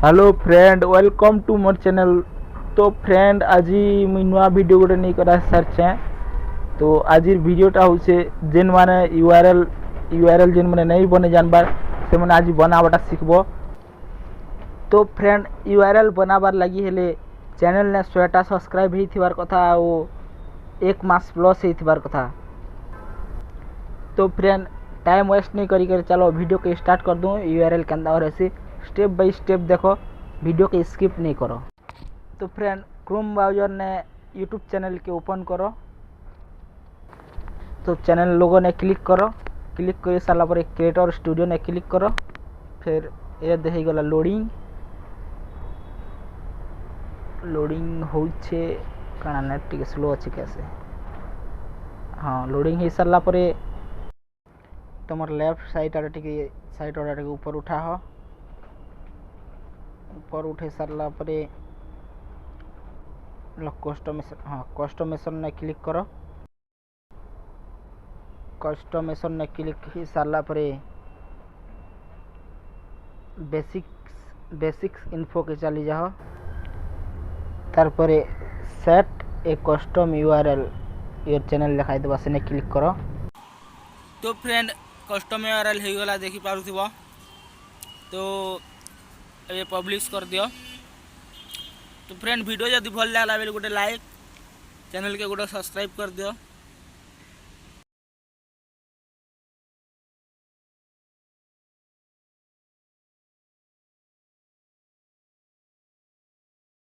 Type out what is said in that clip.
Hello friend, welcome to मोर channel. तो friend, आज मुई नुआ वीडियो गोटे नहीं करा सारछे। तो आज वीडियोटा हूँ जेन माने यूआरएल जेन माने नहीं बने जानबार से मैंने आज बनाबाटा शिखब। तो फ्रेंड, यूआरएल बनाबार लगी हेले चैनल ने 100टा सब्सक्राइब होइथिबार कथा और 1 मास प्लस होइथिबार कथा। तो फ्रेंड, टाइम वेस्ट नहीं करी चलो वीडियो के स्टार्ट कर दूँ। यूआरएल के अंदर ऐसे स्टेप बाय स्टेप देखो, वीडियो के स्किप नहीं करो। तो फ्रेंड, क्रोम ब्राउज़र ने यूट्यूब चैनल के ओपन करो। तो चैनल लोगो ने क्लिक करो। क्लिक कर सारा पर क्रिएटर स्टूडियो ने क्लिक करो। फिर ये देखी गला लोडिंग होछे काना नेट टिके स्लो अच्छे कैसे। हाँ, लोडिंग हो सारा पर तुम लेफ्ट साइड आड़े टिके साइड आड़े ऊपर उठा हो। ऊपर उठे सारा पर कस्टमेशन, हाँ कस्टमेशन ने क्लिक करो। कस्टमेशन ने क्लिक ही सारा पर बेसिक्स इन्फो के चली जाओ। तारपरे set A custom URL your channel लिखाई देवा से क्लिक करो। तो फ्रेंड, कस्टम यूआरएल हो गला देखि पारुथिबो। तो ये पब्लिश कर दियो। तो फ्रेंड, वीडियो जब भल लगा बेले गोटे लाइक, चैनल के गोटे सब्सक्राइब कर दियो।